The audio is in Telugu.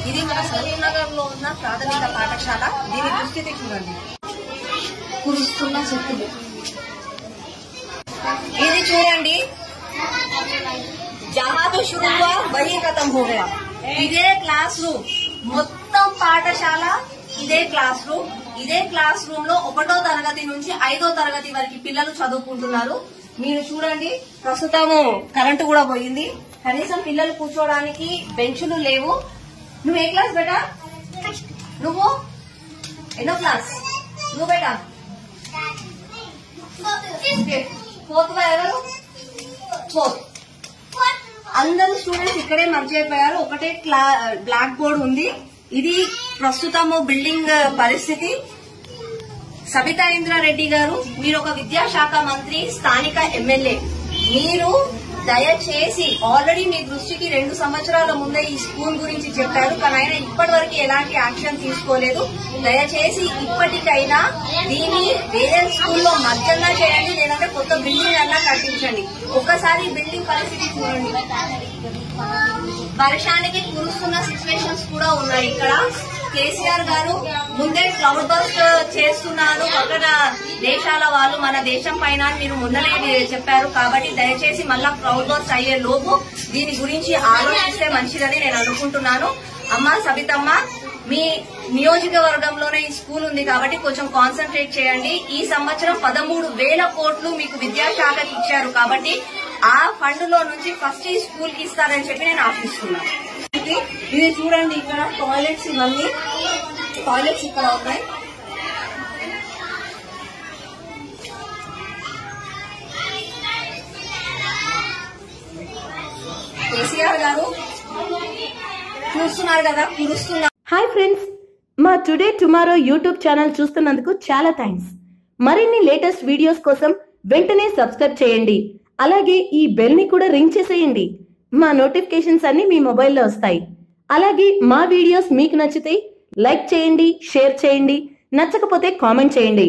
ఇది మన సరూర్ నగర్ లో ఉన్న ప్రాథమిక పాఠశాల. దీని దుస్థితి చూడండి. కురుస్తున్న చెట్టులు. ఇది చూడండి. జహాదు షురూ హువా వహీ ఖతం హో గయా. ఇదే క్లాస్ రూమ్, మొత్తం పాఠశాల ఇదే క్లాస్ రూమ్. ఇదే క్లాస్ రూమ్ లో 1వ తరగతి నుంచి 5వ తరగతి వరకు పిల్లలు చదువుకుంటున్నారు. మీరు చూడండి, ప్రస్తుతము కరెంటు కూడా పోయింది. కనీసం పిల్లలు కూర్చోడానికి బెంచులు లేవు. నువ్వు ఏ క్లాస్ బేటా? నువ్వు ఎన్నో క్లాస్? నువ్వు బేటా 4th ఎవరు? 4th. అందరూ స్టూడెంట్స్ ఇక్కడే మర్చిపోయారు. ఒకటే బ్లాక్ బోర్డ్ ఉంది. ఇది ప్రస్తుతము బిల్డింగ్ పరిస్థితి. సబితా ఇంద్రారెడ్డి గారు, మీరు ఒక విద్యాశాఖ మంత్రి, స్థానిక ఎమ్మెల్యే. మీరు దయచేసి ఆల్రెడీ మీ దృష్టికి 2 సంవత్సరాల ముందే ఈ స్కూల్ గురించి చెప్పారు, కానీ ఆయన ఇప్పటి వరకు ఎలాంటి యాక్షన్ తీసుకోలేదు. దయచేసి ఇప్పటికైనా దీన్ని వేరే స్కూల్లో మధ్యలో చేయండి, లేదంటే కొత్త బిల్డింగ్ అన్నా కట్టించండి. ఒక్కసారి బిల్డింగ్ పరిస్థితి చూడండి. వర్షానికి కురుస్తున్న సిచ్యువేషన్స్ కూడా ఉన్నాయి ఇక్కడ. కేసీఆర్ గారు ముందే క్లౌడ్ బస్ట్ చేస్తున్నారు పక్కన దేశాల వాళ్ళు, మన దేశం పైన మీరు ముందనే చెప్పారు. కాబట్టి దయచేసి మళ్ళా క్లౌడ్ బస్ట్ అయ్యే లోపు దీని గురించి ఆలోచిస్తే మంచిదని నేను అనుకుంటున్నాను. అమ్మ సబితమ్మ, మీ నియోజకవర్గంలోనే ఈ స్కూల్ ఉంది కాబట్టి కొంచెం కాన్సన్ట్రేట్ చేయండి. ఈ సంవత్సరం 13,000 కోట్లు మీకు విద్యాశాఖకి ఇచ్చారు కాబట్టి ఆ ఫండ్ లో నుంచి ఫస్ట్ ఈ స్కూల్ కి ఇస్తారని చెప్పి నేను ఆశిస్తున్నాను. ఇది చూడండి, ఇక్కడ టాయిలెట్స్, ఇవన్నీ టాయిలెట్స్ ఇక్కడ ఉన్నాయి. కేసీఆర్ గారు చూస్తున్నారు కదా, కురుస్తున్నారు. హాయ్ ఫ్రెండ్స్, మా టుడే టుమారో యూట్యూబ్ ఛానల్ చూస్తున్నందుకు చాలా థ్యాంక్స్. మరిన్ని లేటెస్ట్ వీడియోస్ కోసం వెంటనే సబ్స్క్రైబ్ చేయండి. అలాగే ఈ బెల్ ని కూడా రింగ్ చేసేయండి. మా నోటిఫికేషన్స్ అన్ని మీ మొబైల్లో వస్తాయి. అలాగే మా వీడియోస్ మీకు నచ్చితే లైక్ చేయండి, షేర్ చేయండి, నచ్చకపోతే కామెంట్ చేయండి.